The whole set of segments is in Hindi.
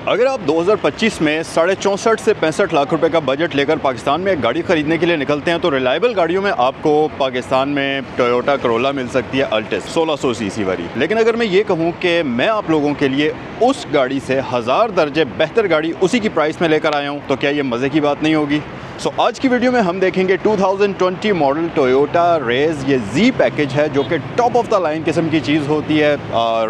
अगर आप 2025 में 64.5 से 65 लाख रुपए का बजट लेकर पाकिस्तान में एक गाड़ी खरीदने के लिए निकलते हैं तो रिलायबल गाड़ियों में आपको पाकिस्तान में टोयोटा करोला मिल सकती है अल्टिस 1600 सीसी वाली। लेकिन अगर मैं ये कहूँ कि मैं आप लोगों के लिए उस गाड़ी से 1000 दर्जे बेहतर गाड़ी उसी की प्राइस में लेकर आया हूँ, तो क्या ये मज़े की बात नहीं होगी। आज की वीडियो में हम देखेंगे 2020 मॉडल टोयोटा रेज। ये जी पैकेज है जो कि टॉप ऑफ द लाइन किस्म की चीज़ होती है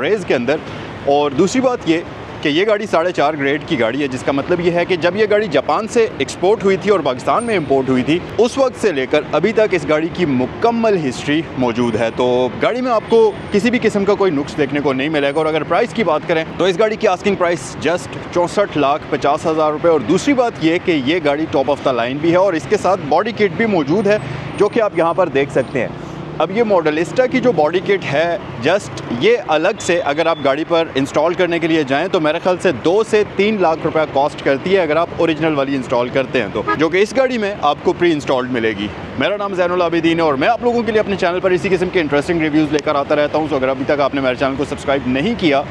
रेज के अंदर। और दूसरी बात ये कि ये गाड़ी 4.5 ग्रेड की गाड़ी है, जिसका मतलब ये है कि जब ये गाड़ी जापान से एक्सपोर्ट हुई थी और पाकिस्तान में इंपोर्ट हुई थी उस वक्त से लेकर अभी तक इस गाड़ी की मुकम्मल हिस्ट्री मौजूद है। तो गाड़ी में आपको किसी भी किस्म का कोई नुक्स देखने को नहीं मिलेगा। और अगर प्राइस की बात करें तो इस गाड़ी की आस्किंग प्राइस जस्ट 64,50,000 रुपये। और दूसरी बात ये कि ये गाड़ी टॉप ऑफ द लाइन भी है और इसके साथ बॉडी किट भी मौजूद है जो कि आप यहाँ पर देख सकते हैं। अब ये मॉडलिस्टा की जो बॉडी किट है जस्ट ये अलग से अगर आप गाड़ी पर इंस्टॉल करने के लिए जाएं तो मेरे ख्याल से 2 से 3 लाख रुपए कॉस्ट करती है अगर आप ओरिजिनल वाली इंस्टॉल करते हैं तो, जो कि इस गाड़ी में आपको प्री इंस्टॉल्ड मिलेगी। मेरा नाम ज़ैनुल आबिदीन है और मैं आप लोगों के लिए अपने चैनल पर इसी किस्म के इंटरेस्टिंग रिव्यूज़ लेकर आता रहता हूँ। तो अगर अभी तक आपने मेरे चैनल को सब्सक्राइब नहीं किया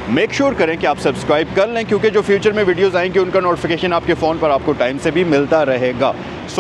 मेक श्योर करें कि आप सब्सक्राइब कर लें, क्योंकि जो फ्यूचर में वीडियोस आएंगे उनका नोटिफिकेशन आपके फ़ोन पर आपको टाइम से भी मिलता रहेगा।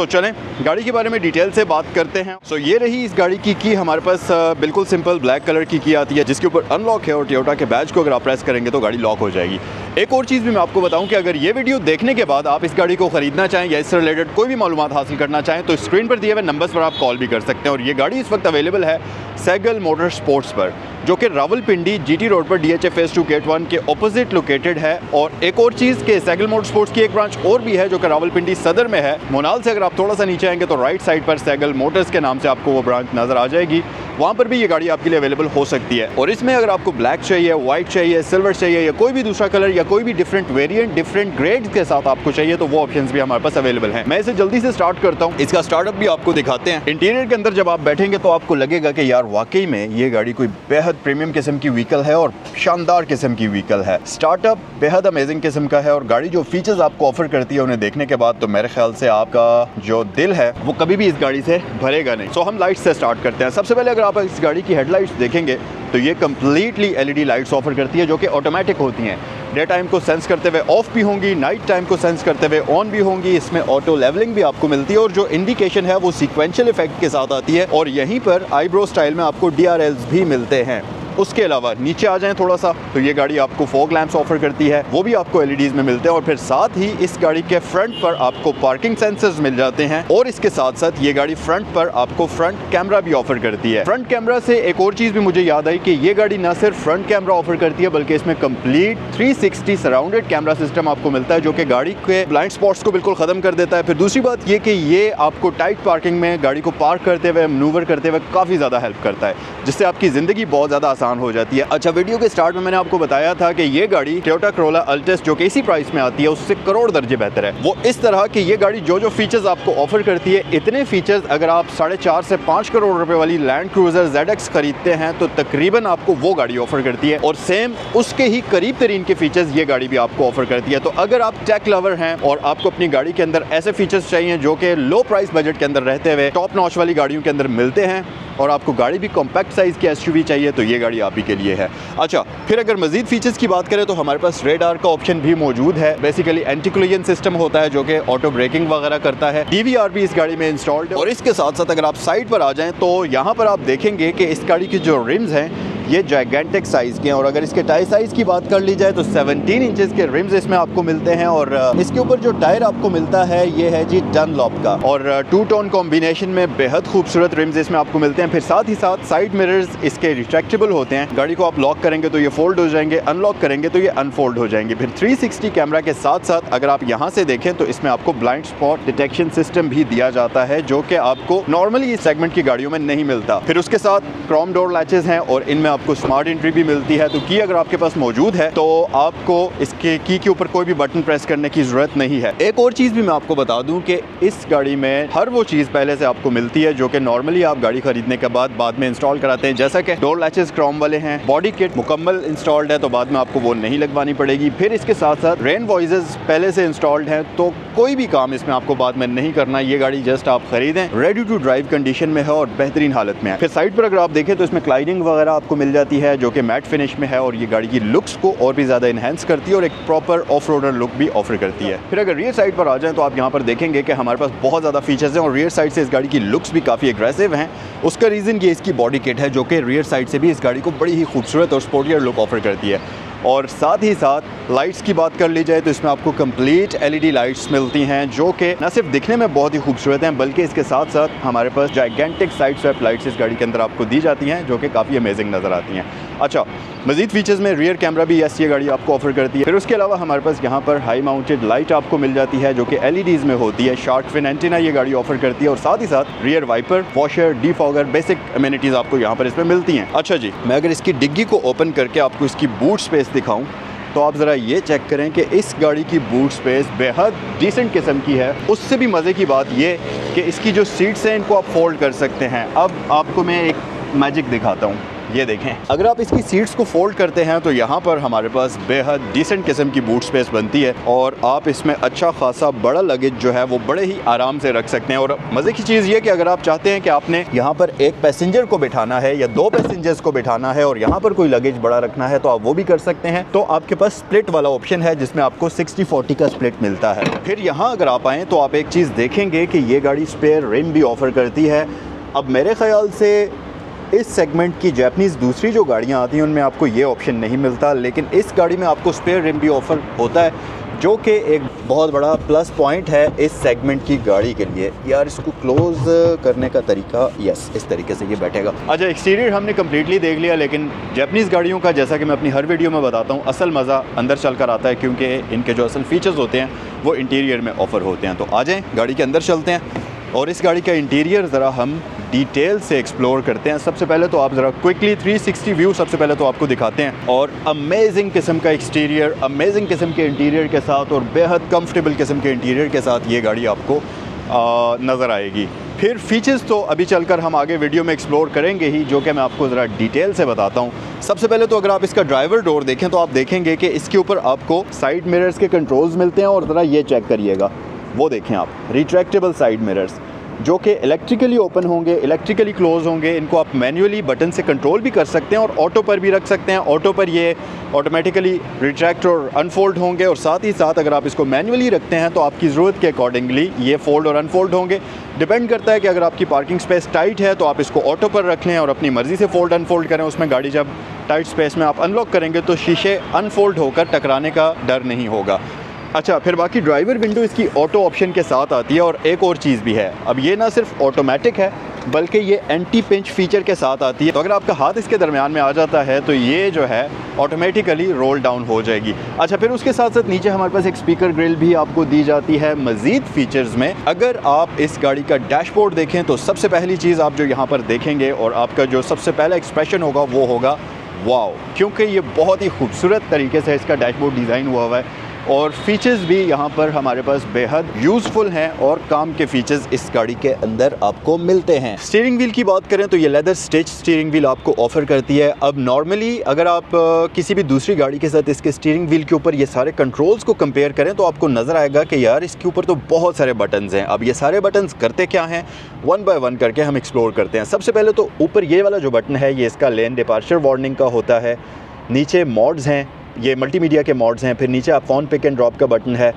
चलें गाड़ी के बारे में डिटेल से बात करते हैं। ये रही इस गाड़ी की हमारे पास बिल्कुल सिंपल ब्लैक कलर की आती है जिसके ऊपर अनलॉक है और टोयोटा के बैज को अगर आप प्रेस करेंगे तो गाड़ी लॉक हो जाएगी। एक और चीज़ भी मैं आपको बताऊं कि अगर ये वीडियो देखने के बाद आप इस गाड़ी को खरीदना चाहें या इससे रिलेटेड कोई भी मालूमात हासिल करना चाहें तो स्क्रीन पर दिए हुए नंबर्स पर आप कॉल भी कर सकते हैं। और ये गाड़ी इस वक्त अवेलेबल है सैगल मोटर स्पोर्ट्स पर, जो कि रावलपिंडी GT रोड पर DHA फेज 2 गेट 1 के ऑपोजिट लोकेटेड है। और एक और चीज़ के सैगल मोटर स्पोर्ट्स की एक ब्रांच और भी है जो कि रावलपिंडी सदर में है। मोनाल से अगर आप थोड़ा सा नीचे आएंगे तो राइट साइड पर सैगल मोटर्स के नाम से आपको वो ब्रांच नज़र आ जाएगी, वहाँ पर भी ये गाड़ी आपके लिए अवेलेबल हो सकती है। और इसमें अगर आपको ब्लैक चाहिए, वाइट चाहिए, सिल्वर चाहिए या कोई भी दूसरा कलर या कोई भी डिफरेंट वेरिएंट डिफरेंट ग्रेड के साथ आपको चाहिए तो वो ऑप्शंस भी हमारे पास अवेलेबल हैं। मैं इसे जल्दी से स्टार्ट करता हूँ, इसका स्टार्टअप भी आपको दिखाते हैं। इंटीरियर के अंदर जब आप बैठेंगे तो आपको लगेगा कि यार वाकई में ये गाड़ी कोई बेहद प्रीमियम किस्म की व्हीकल है और शानदार किस्म की व्हीकल है। स्टार्टअप बेहद अमेजिंग किस्म का है और गाड़ी जो फीचर्स आपको ऑफर करती है उन्हें देखने के बाद तो मेरे ख्याल से आपका जो दिल है वो कभी भी इस गाड़ी से भरेगा नहीं। हम लाइट से स्टार्ट करते हैं। सबसे पहले अगर आप इस गाड़ी की हेडलाइट्स देखेंगे तो ये कम्प्लीटली LED लाइट्स ऑफर करती है जो कि ऑटोमेटिक होती हैं। डे टाइम को सेंस करते हुए ऑफ भी होंगी, नाइट टाइम को सेंस करते हुए ऑन भी होंगी। इसमें ऑटो लेवलिंग भी आपको मिलती है और जो इंडिकेशन है वो सीक्वेंशियल इफेक्ट के साथ आती है। और यहीं पर आईब्रो स्टाइल में आपको DRLs भी मिलते हैं। उसके अलावा नीचे आ जाएं थोड़ा सा तो ये गाड़ी आपको फॉग लैंप्स ऑफर करती है, वो भी आपको LEDs में मिलते हैं। और फिर साथ ही इस गाड़ी के फ्रंट पर आपको पार्किंग सेंसर्स मिल जाते हैं और इसके साथ साथ ये गाड़ी फ्रंट पर आपको फ्रंट कैमरा भी ऑफर करती है। फ्रंट कैमरा से एक और चीज़ भी मुझे याद आई कि ये गाड़ी ना सिर्फ फ्रंट कैमरा ऑफर करती है बल्कि इसमें कंप्लीट 360 सराउंडेड कैमरा सिस्टम आपको मिलता है जो कि गाड़ी के ब्लाइंड स्पॉट्स को बिल्कुल ख़त्म कर देता है। फिर दूसरी बात ये कि ये आपको टाइट पार्किंग में गाड़ी को पार्क करते हुए मैनूवर करते हुए काफ़ी ज़्यादा हेल्प करता है, जिससे आपकी ज़िंदगी बहुत ज़्यादा हो जाती है। अच्छा, वीडियो के स्टार्ट में मैंने आपको बताया था कि ये गाड़ी टोयोटा करोला अल्टिस जो कि इसी प्राइस में आती है उससे करोड़ दर्जे बेहतर है। वो इस तरह कि ये गाड़ी जो फीचर्स आपको ऑफर करती है, इतने फीचर्स अगर आप 4.5 से 5 करोड़ रुपए वाली लैंड क्रूजर ZX खरीदते हैं तो तकरीबन आपको वो गाड़ी ऑफर करती है। और सेम उसके ही करीब तरीन के फीचर्स ये गाड़ी भी आपको ऑफर करती है। तो अगर आप टेक लवर हैं और आपको अपनी गाड़ी के अंदर ऐसे फीचर्स चाहिए जो कि लो प्राइस बजट के अंदर रहते हुए टॉप नॉच वाली गाड़ियों के अंदर मिलते हैं और आपको गाड़ी भी कॉम्पैक्ट साइज़ की SUV चाहिए तो ये गाड़ी आप ही के लिए है। अच्छा, फिर अगर मजीद फीचर्स की बात करें तो हमारे पास रेडार का ऑप्शन भी मौजूद है। बेसिकली एंटी कोलिजन सिस्टम होता है जो कि ऑटो ब्रेकिंग वगैरह करता है। DVR भी इस गाड़ी में इंस्टॉल्ड है। और इसके साथ साथ अगर आप साइड पर आ जाएं तो यहाँ पर आप देखेंगे कि इस गाड़ी की जो रिम्स हैं ये जाइगेंटिक साइज़ के हैं। और अगर इसके टायर साइज़ की बात कर ली जाए तो 17 इंचेस के रिम्स इसमें आपको मिलते हैं। और इसके ऊपर जो टायर आपको मिलता है ये है जी डनलॉप का और 2 टोन कॉम्बिनेशन में बेहद खूबसूरत रिम्स इसमें आपको मिलते हैं। फिर साथ ही साथ साइड मिरर्स इसके रिट्रैक्टेबल होते हैं। गाड़ी को आप लॉक करेंगे तो ये फोल्ड हो जाएंगे, अनलॉक करेंगे तो ये अनफोल्ड हो जाएंगे। फिर 360 कैमरा के साथ साथ अगर आप यहाँ से देखें तो इसमें आपको ब्लाइंड स्पॉट डिटेक्शन सिस्टम भी दिया जाता है जो कि आपको नॉर्मली इस सेगमेंट की गाड़ियों में नहीं मिलता। फिर उसके साथ क्रोम डोर लैचेस हैं और इनमें आपको स्मार्ट एंट्री भी मिलती है। तो की अगर आपके पास मौजूद है तो आपको इसके की के ऊपर कोई भी बटन प्रेस करने की जरूरत नहीं है। एक और चीज़ भी मैं आपको बता दूं कि इस गाड़ी में हर वो चीज़ पहले से आपको मिलती है जो कि नॉर्मली आप गाड़ी खरीदने के बाद में इंस्टॉल कराते हैं, जैसा कि डोर लैचेस क्रोम वाले हैं, बॉडी किट मुकम्मल इंस्टॉल्ड है तो बाद में आपको वो नहीं लगवानी पड़ेगी। फिर इसके साथ साथ रेन वॉइसेस पहले से इंस्टॉल्ड हैं तो कोई भी काम इसमें आपको बाद में नहीं करना। ये गाड़ी जस्ट आप खरीदें, रेडी टू ड्राइव कंडीशन में है और बेहतरीन हालत में है। फिर साइड पर अगर आप देखें तो इसमें क्लाइडिंग वगैरह आपको मिल जाती है जो कि मैट फिनिश में है और ये गाड़ी की लुक्स को और भी ज़्यादा इन्हेंस करती है और एक प्रॉपर ऑफ रोडर लुक भी ऑफर करती है। फिर अगर रियर साइड पर आ जाएँ तो आप यहाँ पर देखेंगे कि हमारे पास बहुत ज़्यादा फीचर्स हैं और रियर साइड से इस गाड़ी की लुक्स भी काफ़ी एग्रेसिव हैं। उसका रीज़न ये इसकी बॉडी किट है जो कि रियर साइड से भी इस गाड़ी को बड़ी ही खूबसूरत और स्पोर्टियर लुक ऑफर करती है। और साथ ही साथ लाइट्स की बात कर ली जाए तो इसमें आपको कंप्लीट एलईडी लाइट्स मिलती हैं जो कि न सिर्फ दिखने में बहुत ही खूबसूरत हैं बल्कि इसके साथ साथ हमारे पास जाइगेंटिक साइड स्वैप लाइट्स इस गाड़ी के अंदर आपको दी जाती हैं जो कि काफ़ी अमेजिंग नज़र आती हैं। अच्छा, मज़ीद फीचर्स में रियर कैमरा भी ये गाड़ी आपको ऑफर करती है। फिर उसके अलावा हमारे पास यहाँ पर हाई माउंटेड लाइट आपको मिल जाती है जो कि एलईडीज़ में होती है। शार्क फिन एंटीना ये गाड़ी ऑफर करती है और साथ ही साथ rear wiper, washer, defogger, basic amenities आपको यहाँ पर इसमें मिलती हैं। अच्छा जी, मैं अगर इसकी डिग्गी को ओपन करके आपको इसकी बूट स्पेस दिखाऊँ तो आप ज़रा ये चेक करें कि इस गाड़ी की बूट स्पेस बेहद डिसेंट किस्म की है। उससे भी मज़े की बात ये कि इसकी जो सीट्स हैं इनको आप फोल्ड कर सकते हैं। अब आपको मैं एक मैजिक दिखाता हूँ, ये देखें। अगर आप इसकी सीट्स को फोल्ड करते हैं तो यहाँ पर हमारे पास बेहद डिसेंट किस्म की बूट स्पेस बनती है और आप इसमें अच्छा खासा बड़ा लगेज जो है वो बड़े ही आराम से रख सकते हैं। और मज़े की चीज़ ये कि अगर आप चाहते हैं कि आपने यहाँ पर एक पैसेंजर को बिठाना है या 2 पैसेंजर्स को बिठाना है और यहाँ पर कोई लगेज बड़ा रखना है तो आप वो भी कर सकते हैं। तो आपके पास स्प्लिट वाला ऑप्शन है जिसमें आपको 60-40 का स्प्लिट मिलता है। फिर यहाँ अगर आप आएँ तो आप एक चीज़ देखेंगे कि ये गाड़ी स्पेयर रिम भी ऑफ़र करती है। अब मेरे ख्याल से इस सेगमेंट की जापानीज़ दूसरी जो गाड़ियाँ आती हैं उनमें आपको ये ऑप्शन नहीं मिलता, लेकिन इस गाड़ी में आपको स्पेयर रिम भी ऑफ़र होता है जो कि एक बहुत बड़ा प्लस पॉइंट है इस सेगमेंट की गाड़ी के लिए। यार इसको क्लोज़ करने का तरीका, यस, इस तरीके से ये बैठेगा। अच्छा, एक्सटीरियर हमने कम्प्लीटली देख लिया, लेकिन जापानीज़ गाड़ियों का जैसा कि मैं अपनी हर वीडियो में बताता हूँ असल मज़ा अंदर चल कर आता है क्योंकि इनके जो असल फीचर्स होते हैं वो इंटीरियर में ऑफ़र होते हैं। तो आ जाएँ गाड़ी के अंदर चलते हैं और इस गाड़ी का इंटीरियर ज़रा हम डिटेल से एक्सप्लोर करते हैं। सबसे पहले तो आप ज़रा क्विकली 360 व्यू सबसे पहले तो आपको दिखाते हैं और अमेजिंग किस्म का एक्सटीरियर, अमेजिंग किस्म के इंटीरियर के साथ और बेहद कंफर्टेबल किस्म के इंटीरियर के साथ ये गाड़ी आपको नज़र आएगी। फिर फीचर्स तो अभी चलकर हम आगे वीडियो में एक्सप्लोर करेंगे ही, जो कि मैं आपको ज़रा डिटेल से बताता हूँ। सबसे पहले तो अगर आप इसका ड्राइवर डोर देखें तो आप देखेंगे कि इसके ऊपर आपको साइड मिरर्स के कंट्रोल्स मिलते हैं और ज़रा ये चेक करिएगा, वो देखें आप, रिट्रैक्टेबल साइड मिरर्स जो कि इलेक्ट्रिकली ओपन होंगे, इलेक्ट्रिकली क्लोज होंगे। इनको आप मैन्युअली बटन से कंट्रोल भी कर सकते हैं और ऑटो पर भी रख सकते हैं। ऑटो पर ये ऑटोमेटिकली रिट्रैक्ट और अनफोल्ड होंगे और साथ ही साथ अगर आप इसको मैन्युअली रखते हैं तो आपकी ज़रूरत के अकॉर्डिंगली ये फोल्ड और अनफोल्ड होंगे। डिपेंड करता है कि अगर आपकी पार्किंग स्पेस टाइट है तो आप इसको ऑटो पर रख लें और अपनी मर्ज़ी से फोल्ड अनफोल्ड करें। उसमें गाड़ी जब टाइट स्पेस में आप अनलॉक करेंगे तो शीशे अनफोल्ड होकर टकराने का डर नहीं होगा। अच्छा, फिर बाकी ड्राइवर विंडो इसकी ऑटो ऑप्शन के साथ आती है और एक और चीज़ भी है, अब ये ना सिर्फ ऑटोमेटिक है बल्कि ये एंटी पिंच फीचर के साथ आती है। तो अगर आपका हाथ इसके दरमियान में आ जाता है तो ये जो है ऑटोमेटिकली रोल डाउन हो जाएगी। अच्छा, फिर उसके साथ साथ नीचे हमारे पास एक स्पीकर ग्रिल भी आपको दी जाती है। मज़ीद फीचर्स में अगर आप इस गाड़ी का डैशबोर्ड देखें तो सबसे पहली चीज़ आप जो यहाँ पर देखेंगे और आपका जो सबसे पहला एक्सप्रेशन होगा वो होगा वाओ, क्योंकि ये बहुत ही खूबसूरत तरीके से इसका डैशबोर्ड डिज़ाइन हुआ है और फीचर्स भी यहाँ पर हमारे पास बेहद यूज़फुल हैं और काम के फीचर्स इस गाड़ी के अंदर आपको मिलते हैं। स्टीयरिंग व्हील की बात करें तो ये लेदर स्टिच स्टीयरिंग व्हील आपको ऑफ़र करती है। अब नॉर्मली अगर आप किसी भी दूसरी गाड़ी के साथ इसके स्टीयरिंग व्हील के ऊपर ये सारे कंट्रोल्स को कंपेयर करें तो आपको नज़र आएगा कि यार इसके ऊपर तो बहुत सारे बटन्स हैं। अब ये सारे बटन्स करते क्या हैं, 1 बाय 1 करके हम एक्सप्लोर करते हैं। सबसे पहले तो ऊपर ये वाला जो बटन है ये इसका लेन डिपार्चर वार्निंग का होता है। नीचे मॉड्स हैं, ये मल्टीमीडिया के मॉड्स हैं। फिर नीचे आप फ़ोन पिक एंड ड्रॉप का बटन है।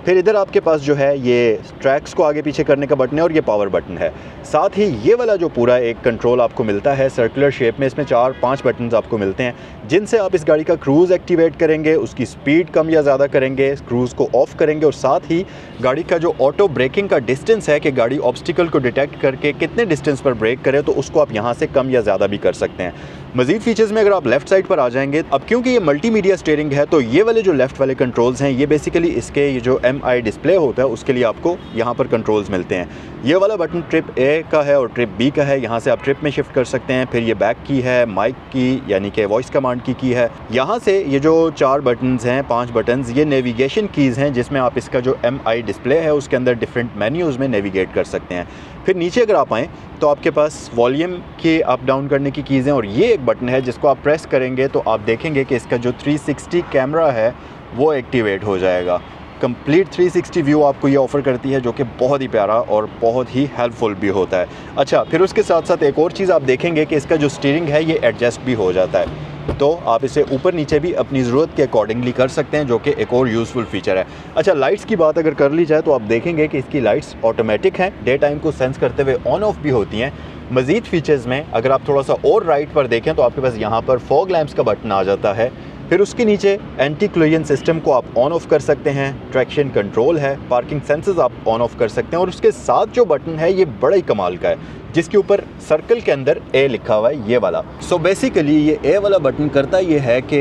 फिर इधर आपके पास जो है ये ट्रैक्स को आगे पीछे करने का बटन है और ये पावर बटन है। साथ ही ये वाला जो पूरा एक कंट्रोल आपको मिलता है सर्कुलर शेप में, इसमें 4-5 बटन्स आपको मिलते हैं जिनसे आप इस गाड़ी का क्रूज़ एक्टिवेट करेंगे, उसकी स्पीड कम या ज़्यादा करेंगे, क्रूज़ को ऑफ़ करेंगे और साथ ही गाड़ी का जो ऑटो ब्रेकिंग का डिस्टेंस है कि गाड़ी ऑब्स्टिकल को डिटेक्ट करके कितने डिस्टेंस पर ब्रेक करे तो उसको आप यहाँ से कम या ज़्यादा भी कर सकते हैं। मज़ीद फीचर्स में अगर आप लेफ़्ट साइड पर आ जाएंगे, अब क्योंकि ये मल्टीमीडिया स्टीयरिंग है तो ये वाले जो लेफ़्ट वाले कंट्रोल्स हैं ये बेसिकली इसके ये जो MI डिस्प्ले होता है उसके लिए आपको यहाँ पर कंट्रोल्स मिलते हैं। ये वाला बटन ट्रिप A का है और ट्रिप B का है, यहाँ से आप ट्रिप में शिफ्ट कर सकते हैं। फिर ये बैक की है, माइक की यानी कि वॉइस कमांड की है। यहाँ से ये जो 4 बटन्स हैं, 5 बटन्स, ये नेविगेशन कीज़ हैं जिसमें आप इसका जो MI डिस्प्ले है उसके अंदर डिफरेंट मेन्यूज़ में नेविगेट कर सकते हैं। फिर नीचे अगर आप आएँ तो आपके पास वॉल्यूम के अप डाउन करने की कीज़ हैं और ये एक बटन है जिसको आप प्रेस करेंगे तो आप देखेंगे कि इसका जो 360 कैमरा है वो एक्टिवेट हो जाएगा। कंप्लीट 360 व्यू आपको ये ऑफ़र करती है, जो कि बहुत ही प्यारा और बहुत ही हेल्पफुल भी होता है। अच्छा, फिर उसके साथ साथ एक और चीज़ आप देखेंगे कि इसका जो स्टीयरिंग है ये एडजस्ट भी हो जाता है, तो आप इसे ऊपर नीचे भी अपनी ज़रूरत के अकॉर्डिंगली कर सकते हैं, जो कि एक और यूज़फुल फीचर है। अच्छा, लाइट्स की बात अगर कर ली जाए तो आप देखेंगे कि इसकी लाइट्स ऑटोमेटिक हैं, डे टाइम को सेंस करते हुए ऑन ऑफ भी होती हैं। मज़ीद फीचर्स में अगर आप थोड़ा सा और राइट पर देखें तो आपके पास यहाँ पर फॉग लैंप्स का बटन आ जाता है। फिर उसके नीचे एंटी क्लोजन सिस्टम को आप ऑन ऑफ कर सकते हैं, ट्रैक्शन कंट्रोल है, पार्किंग सेंसर्स आप ऑन ऑफ कर सकते हैं, और उसके साथ जो बटन है ये बड़ा ही कमाल का है, जिसके ऊपर सर्कल के अंदर ए लिखा हुआ है, ये वाला। सो बेसिकली ये ए वाला बटन करता ये है कि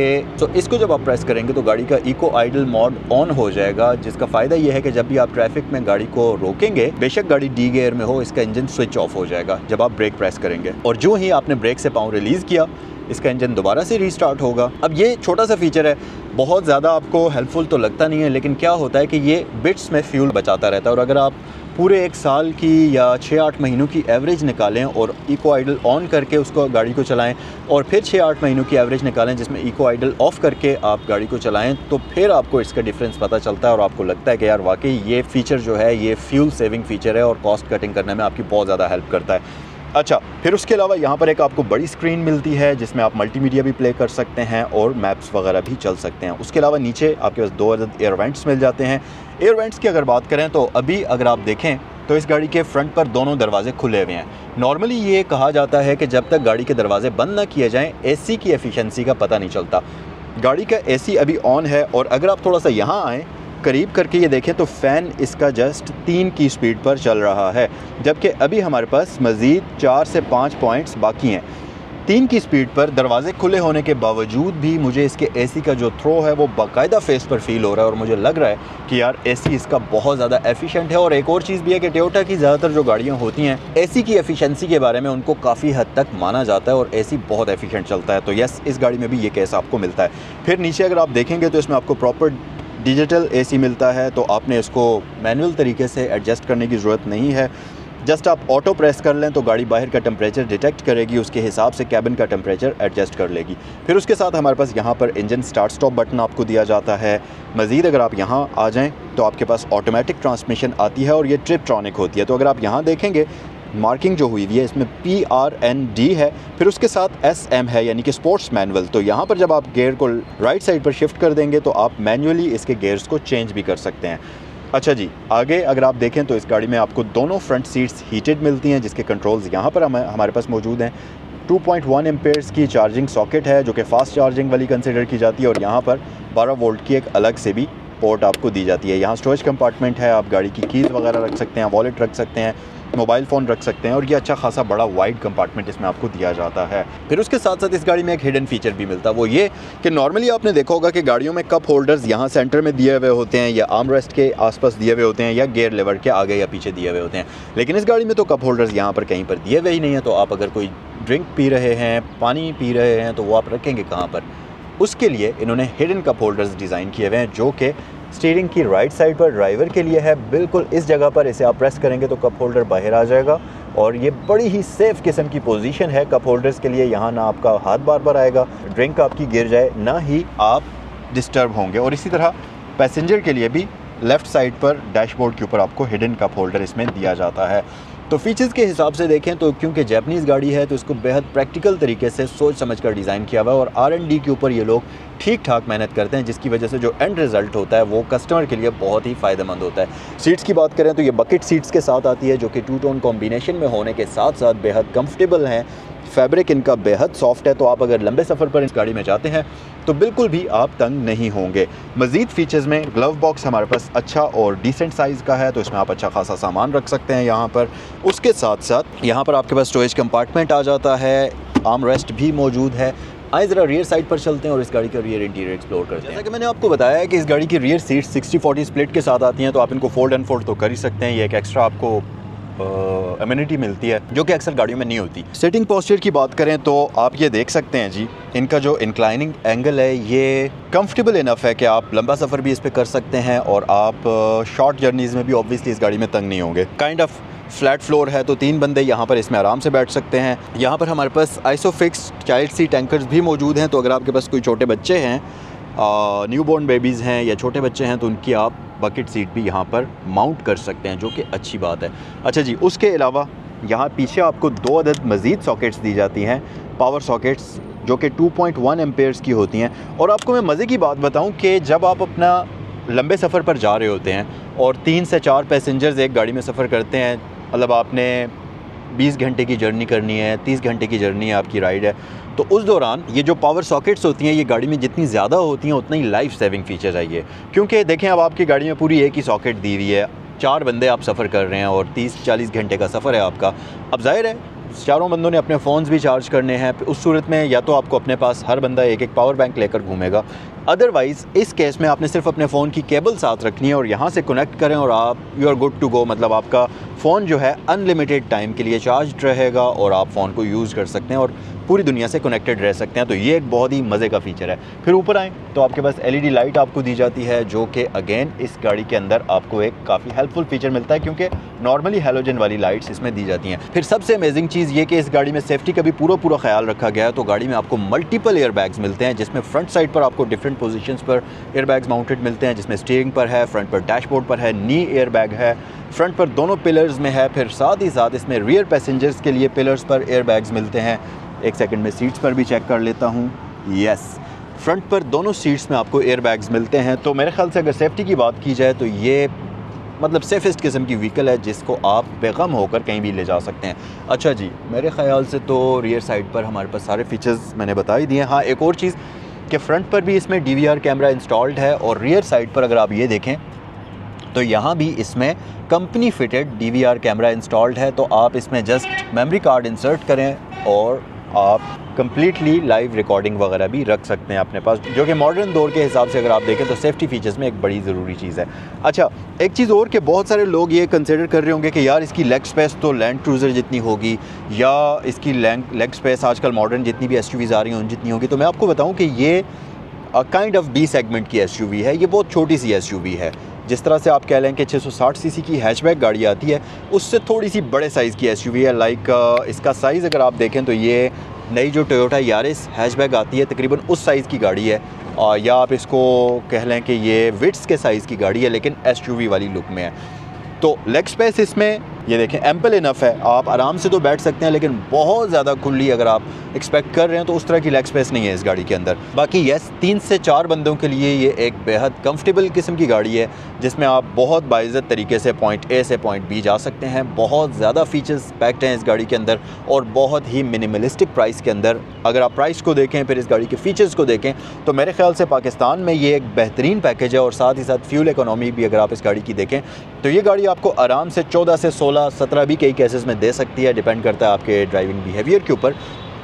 इसको जब आप प्रेस करेंगे तो गाड़ी का इको आइडल मोड ऑन हो जाएगा, जिसका फ़ायदा ये है कि जब भी आप ट्रैफिक में गाड़ी को रोकेंगे, बेशक गाड़ी डी गियर में हो, इसका इंजन स्विच ऑफ हो जाएगा जब आप ब्रेक प्रेस करेंगे, और जो ही आपने ब्रेक से पाँव रिलीज़ किया इसका इंजन दोबारा से रीस्टार्ट होगा। अब ये छोटा सा फीचर है, बहुत ज़्यादा आपको हेल्पफुल तो लगता नहीं है, लेकिन क्या होता है कि ये बिट्स में फ्यूल बचाता रहता है, और अगर आप पूरे 1 साल की या 6-8 महीनों की एवरेज निकालें और इको आइडल ऑन करके उसको गाड़ी को चलाएं, और फिर 6-8 महीनों की एवरेज निकालें जिसमें इको आइडल ऑफ़ करके आप गाड़ी को चलाएं, तो फिर आपको इसका डिफरेंस पता चलता है और आपको लगता है कि यार वाकई ये फ़ीचर जो है ये फ्यूल सेविंग फ़ीचर है और कॉस्ट कटिंग करने में आपकी बहुत ज़्यादा हेल्प करता है। अच्छा, फिर उसके अलावा यहाँ पर एक आपको बड़ी स्क्रीन मिलती है जिसमें आप मल्टीमीडिया भी प्ले कर सकते हैं और मैप्स वगैरह भी चल सकते हैं। उसके अलावा नीचे आपके पास 2 अदद एयर वेंट्स मिल जाते हैं। एयर वेंट्स की अगर बात करें तो अभी अगर आप देखें तो इस गाड़ी के फ्रंट पर दोनों दरवाजे खुले हुए हैं। नॉर्मली ये कहा जाता है कि जब तक गाड़ी के दरवाजे बंद ना किए जाएँ एसी की एफिशिएंसी का पता नहीं चलता। गाड़ी का एसी अभी ऑन है, और अगर आप थोड़ा सा यहाँ आएँ करीब करके ये देखें तो फ़ैन इसका जस्ट 3 की स्पीड पर चल रहा है, जबकि अभी हमारे पास मज़ीद 4 से 5 पॉइंट्स बाकी हैं। 3 की स्पीड पर दरवाजे खुले होने के बावजूद भी मुझे इसके एसी का जो थ्रो है वो बाकायदा फेस पर फील हो रहा है, और मुझे लग रहा है कि यार एसी इसका बहुत ज़्यादा एफिशिएंट है। और एक और चीज़ भी है कि टोयोटा की ज़्यादातर जो गाड़ियाँ होती हैं एसी की एफिशिएंसी के बारे में उनको काफ़ी हद तक माना जाता है और एसी बहुत एफिशिएंट चलता है, तो यस, इस गाड़ी में भी ये केस आपको मिलता है। फिर नीचे अगर आप देखेंगे तो इसमें आपको प्रॉपर डिजिटल एसी मिलता है, तो आपने इसको मैनुअल तरीके से एडजस्ट करने की ज़रूरत नहीं है। जस्ट आप ऑटो प्रेस कर लें तो गाड़ी बाहर का टेम्परेचर डिटेक्ट करेगी, उसके हिसाब से कैबिन का टेम्परेचर एडजस्ट कर लेगी। फिर उसके साथ हमारे पास यहाँ पर इंजन स्टार्ट स्टॉप बटन आपको दिया जाता है। मज़ीद अगर आप यहाँ आ जाएँ तो आपके पास ऑटोमेटिक ट्रांसमिशन आती है और ये ट्रिपट्रॉनिक होती है। तो अगर आप यहाँ देखेंगे मार्किंग जो हुई है इसमें PRND है, फिर उसके साथ SM है यानी कि स्पोर्ट्स मैनुअल। तो यहाँ पर जब आप गियर को राइट साइड पर शिफ्ट कर देंगे तो आप मैनुअली इसके गियर्स को चेंज भी कर सकते हैं। अच्छा जी, आगे अगर आप देखें तो इस गाड़ी में आपको दोनों फ्रंट सीट्स हीटेड मिलती हैं, जिसके कंट्रोल्स यहाँ पर हमारे पास मौजूद हैं। 2.1 एम्पेयर्स की चार्जिंग सॉकेट है जो कि फ़ास्ट चार्जिंग वाली कंसिडर की जाती है, और यहाँ पर 12 वोल्ट की एक अलग से भी पोर्ट आपको दी जाती है। यहाँ स्टोरेज कंपार्टमेंट है, आप गाड़ी की कीज़ वगैरह रख सकते हैं, वॉलेट रख सकते हैं, मोबाइल फ़ोन रख सकते हैं, और ये अच्छा खासा बड़ा वाइड कंपार्टमेंट इसमें आपको दिया जाता है। फिर उसके साथ साथ इस गाड़ी में एक हिडन फीचर भी मिलता है, वो ये कि नॉर्मली आपने देखा होगा कि गाड़ियों में कप होल्डर्स यहाँ सेंटर में दिए हुए होते हैं, या आर्म रेस्ट के आसपास दिए हुए होते हैं, या गियर लेवर के आगे या पीछे दिए हुए होते हैं, लेकिन इस गाड़ी में तो कप होल्डर्स यहाँ पर कहीं पर दिए हुए ही नहीं है। तो आप अगर कोई ड्रिंक पी रहे हैं, पानी पी रहे हैं, तो वो आप रखेंगे कहाँ पर? उसके लिए इन्होंने हिडन कप होल्डर्स डिज़ाइन किए हुए हैं, जो कि स्टीयरिंग की राइट साइड पर ड्राइवर के लिए है। बिल्कुल इस जगह पर इसे आप प्रेस करेंगे तो कप होल्डर बाहर आ जाएगा, और ये बड़ी ही सेफ़ किस्म की पोजीशन है कप होल्डर्स के लिए। यहाँ ना आपका हाथ बार बार आएगा, ड्रिंक आपकी गिर जाए, ना ही आप डिस्टर्ब होंगे। और इसी तरह पैसेंजर के लिए भी लेफ़्ट साइड पर डैशबोर्ड के ऊपर आपको हिडन कप होल्डर इसमें दिया जाता है। तो फीचर्स के हिसाब से देखें तो क्योंकि जैपनीज़ गाड़ी है तो इसको बेहद प्रैक्टिकल तरीके से सोच समझ कर डिज़ाइन किया हुआ है, और R&D के ऊपर ये लोग ठीक ठाक मेहनत करते हैं, जिसकी वजह से जो एंड रिज़ल्ट होता है वो कस्टमर के लिए बहुत ही फ़ायदेमंद होता है। सीट्स की बात करें तो ये बकेट सीट्स के साथ आती है, जो कि 2 टोन कॉम्बिनेशन में होने के साथ साथ बेहद कंफर्टेबल हैं। फैब्रिक इनका बेहद सॉफ्ट है, तो आप अगर लंबे सफ़र पर इस गाड़ी में जाते हैं तो बिल्कुल भी आप तंग नहीं होंगे। मज़ीद फ़ीचर्स में ग्लव बॉक्स हमारे पास अच्छा और डिसेंट साइज़ का है, तो इसमें आप अच्छा खासा सामान रख सकते हैं यहाँ पर। उसके साथ साथ यहाँ पर आपके पास स्टोरेज कंपार्टमेंट आ जाता है, आर्म रेस्ट भी मौजूद है। आइए ज़रा रियर साइड पर चलते हैं और इस गाड़ी का रियर इंटीरियर एक्सप्लोर करते हैं। जैसा कि मैंने आपको बताया है कि इस गाड़ी की रियर सीट 60-40 स्प्लिट के साथ आती हैं, तो आप इनको फोल्ड एंड फोल्ड तो कर ही सकते हैं। ये एक एक्स्ट्रा आपको अम्यूनिटी मिलती है जो कि अक्सर गाड़ियों में नहीं होती। सिटिंग पोस्चर की बात करें तो आप ये देख सकते हैं जी, इनका जो इंक्लाइनिंग एंगल है ये कंफर्टेबल इनफ है कि आप लंबा सफ़र भी इस पर कर सकते हैं, और आप शॉर्ट जर्नीज़ में भी ऑब्वियसली इस गाड़ी में तंग नहीं होंगे। काइंड ऑफ फ्लैट फ्लोर है, तो 3 बंदे यहाँ पर इसमें आराम से बैठ सकते हैं। यहाँ पर हमारे पास आइसोफिक्स चाइल्ड सीट एंकर्स भी मौजूद हैं, तो अगर आपके पास कोई छोटे बच्चे हैं न्यूबॉर्न बेबीज़ हैं या छोटे बच्चे हैं तो उनकी आप बकेट सीट भी यहाँ पर माउंट कर सकते हैं, जो कि अच्छी बात है। अच्छा जी, उसके अलावा यहाँ पीछे आपको 2 अदद मज़ीद सॉकेट्स दी जाती हैं, पावर सॉकेट्स, जो कि 2.1 एम्पेयर्स की होती हैं। और आपको मैं मज़े की बात बताऊँ कि जब आप अपना लंबे सफ़र पर जा रहे होते हैं और 3 से 4 पैसेंजर्स एक गाड़ी में सफ़र करते हैं, मतलब आपने 20 घंटे की जर्नी करनी है, 30 घंटे की जर्नी है, आपकी राइड है, तो उस दौरान ये जो पावर सॉकेट्स होती हैं ये गाड़ी में जितनी ज़्यादा होती हैं उतना ही लाइफ सेविंग फ़ीचर है ये। क्योंकि देखें, अब आपकी गाड़ी में पूरी एक ही सॉकेट दी हुई है, 4 बंदे आप सफ़र कर रहे हैं और 30-40 घंटे का सफ़र है आपका। अब ज़ाहिर है चारों बंदों ने अपने फ़ोन्स भी चार्ज करने हैं। उस सूरत में या तो आपको अपने पास हर बंदा एक एक पावर बैंक लेकर घूमेगा, अदरवाइज़ इस केस में आपने सिर्फ अपने फ़ोन की केबल साथ रखनी है और यहाँ से कनेक्ट करें और आप you are good to go. मतलब आपका फ़ोन जो है अनलिमिटेड टाइम के लिए चार्ज रहेगा और आप फ़ोन को यूज़ कर सकते हैं और पूरी दुनिया से कनेक्टेड रह सकते हैं। तो ये एक बहुत ही मज़े का फ़ीचर है। फिर ऊपर आएँ तो आपके पास LED लाइट आपको दी जाती है, जो कि अगेन इस गाड़ी के अंदर आपको एक काफ़ी हेल्पफुल फ़ीचर मिलता है, क्योंकि नॉर्मली हैलोजन वाली लाइट्स इसमें दी जाती हैं। फिर सबसे अमेजिंग चीज़ ये कि इस गाड़ी में सेफ्टी का भी पूरा ख्याल रखा गया है। तो गाड़ी में आपको मल्टीपल एयर बैग्स मिलते हैं, जिसमें फ्रंट साइड पर आपको डिफरेंट पोजीशंस पर एयर बैग्स माउंटेड मिलते हैं, जिसमें स्टीयरिंग पर है, फ्रंट पर डैशबोर्ड पर है, नी एयर बैग है, फ्रंट पर दोनों पिलर्स में है। फिर साथ ही साथ इसमें रियर पैसेंजर्स के लिए पिलर्स पर एयर बैग्स मिलते हैं। एक सेकंड में सीट्स पर भी चेक कर लेता हूँ। यस, फ्रंट पर दोनों सीट्स में आपको एयर बैग्स मिलते हैं। तो मेरे ख्याल से अगर सेफ्टी की बात की जाए तो ये मतलब सेफेस्ट किस्म की व्हीकल है, जिसको आप बेगम होकर कहीं भी ले जा सकते हैं। अच्छा जी, मेरे ख्याल से तो रियर साइड पर हमारे पास सारे फीचर्स मैंने बता ही दिए। हाँ, एक और चीज़ कि फ्रंट पर भी इसमें DVR कैमरा इंस्टॉल्ड है और रियर साइड पर अगर आप ये देखें तो यहाँ भी इसमें company fitted DVR camera installed है। तो आप इसमें जस्ट मेमोरी कार्ड इंसर्ट करें और आप कम्प्लीटली लाइव रिकॉर्डिंग वगैरह भी रख सकते हैं अपने पास, जो कि मॉडर्न दौर के हिसाब से अगर आप देखें तो सेफ्टी फीचर्स में एक बड़ी ज़रूरी चीज़ है। अच्छा, एक चीज़ और कि बहुत सारे लोग ये कंसिडर कर रहे होंगे कि यार इसकी लेग स्पेस तो लैंड क्रूज़र जितनी होगी या इसकी लेग स्पेस आजकल मॉडर्न जितनी भी SUVs आ रही हैं उन जितनी होगी। तो मैं आपको बताऊँ कि ये काइंड ऑफ B सेगमेंट की SUV है। ये बहुत छोटी सी SUV है। जिस तरह से आप कह लें कि 660 सीसी की हैचबैक गाड़ी आती है, उससे थोड़ी सी बड़े साइज़ की SUV है। लाइक इसका साइज़ अगर आप देखें तो ये नई जो टोयोटा यारिस हैचबैक आती है तकरीबन उस साइज़ की गाड़ी है, या आप इसको कह लें कि ये विट्स के साइज़ की गाड़ी है लेकिन SUV वाली लुक में है। तो लेग स्पेस इसमें ये देखें एम्पल इनफ है, आप आराम से तो बैठ सकते हैं, लेकिन बहुत ज़्यादा खुली अगर आप एक्सपेक्ट कर रहे हैं तो उस तरह की लेग स्पेस नहीं है इस गाड़ी के अंदर। बाकी यस, 3 से 4 बंदों के लिए ये एक बेहद कंफर्टेबल किस्म की गाड़ी है, जिसमें आप बहुत बाइज़्ज़त तरीके से पॉइंट A से पॉइंट B जा सकते हैं। बहुत ज़्यादा फीचर्स पैक्ड हैं इस गाड़ी के अंदर और बहुत ही मिनिमलिस्टिक प्राइस के अंदर। अगर आप प्राइस को देखें फिर इस गाड़ी के फ़ीचर्स को देखें तो मेरे ख्याल से पाकिस्तान में ये एक बेहतरीन पैकेज है। और साथ ही साथ फ्यूल इकोनॉमी भी अगर आप इस गाड़ी की देखें तो ये गाड़ी आपको आराम से 14 से 16-17 भी कई केसेस में दे सकती है, डिपेंड करता है आपके ड्राइविंग बिहेवियर के ऊपर।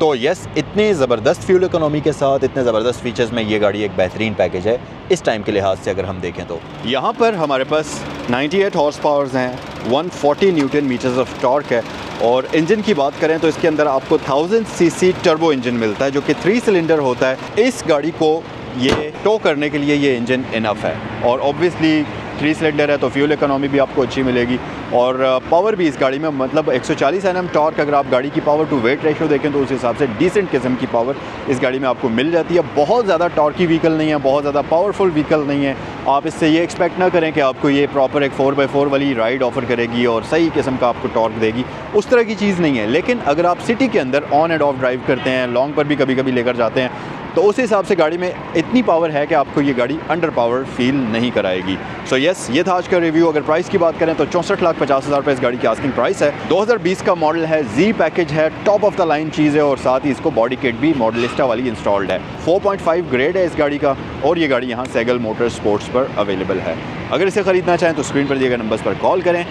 तो यस, इतने ज़बरदस्त फ्यूल इकोनॉमी के साथ इतने ज़बरदस्त फीचर्स में ये गाड़ी एक बेहतरीन पैकेज है इस टाइम के लिहाज से अगर हम देखें तो। यहाँ पर हमारे पास 98 हॉर्स पावर्स हैं, 140 न्यूटन मीटर्स ऑफ टॉर्क है। और इंजन की बात करें तो इसके अंदर आपको 1000 सीसी टर्बो इंजन मिलता है, जो कि 3 सिलेंडर होता है। इस गाड़ी को ये टो करने के लिए ये इंजन इनफ है और ऑब्वियसली 3 सिलेंडर है तो फ्यूल इकोनॉमी भी आपको अच्छी मिलेगी। और पावर भी इस गाड़ी में मतलब 140 Nm टॉर्क, अगर आप गाड़ी की पावर टू वेट रेशियो देखें तो उस हिसाब से डिसेंट किस्म की पावर इस गाड़ी में आपको मिल जाती है। बहुत ज़्यादा टॉर्की व्हीकल नहीं है, बहुत ज़्यादा पावरफुल व्हीकल नहीं है। आप इससे ये एक्सपेक्ट ना करें कि आपको ये प्रॉपर एक 4x4 वाली राइड ऑफ़र करेगी और सही किस्म का आपको टॉर्क देगी, उस तरह की चीज़ नहीं है। लेकिन अगर आप सिटी के अंदर ऑन एंड ऑफ ड्राइव करते हैं, लॉन्ग पर भी कभी कभी लेकर जाते हैं, तो उस हिसाब से गाड़ी में इतनी पावर है कि आपको ये गाड़ी अंडर पावर फील नहीं कराएगी। सो यस, ये था आज का रिव्यू। अगर प्राइस की बात करें तो 64,50,000 रुपये इस गाड़ी की आस्किंग प्राइस है। 2020 का मॉडल है, Z पैकेज है, टॉप ऑफ द लाइन चीज़ है और साथ ही इसको बॉडी किट भी मॉडलिस्टा वाली इंस्टॉल्ड है। 4.5 ग्रेड है इस गाड़ी का और ये गाड़ी यहाँ सेगल मोटर स्पोर्ट्स पर अवेलेबल है। अगर इसे ख़रीदना चाहें तो स्क्रीन पर दिए गए नंबर्स पर कॉल करें।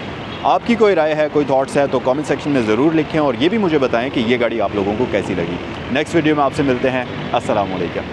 आपकी कोई राय है, कोई थॉट्स है तो कमेंट सेक्शन में ज़रूर लिखें और ये भी मुझे बताएं कि ये गाड़ी आप लोगों को कैसी लगी। नेक्स्ट वीडियो में आपसे मिलते हैं। अस्सलाम वालेकुम।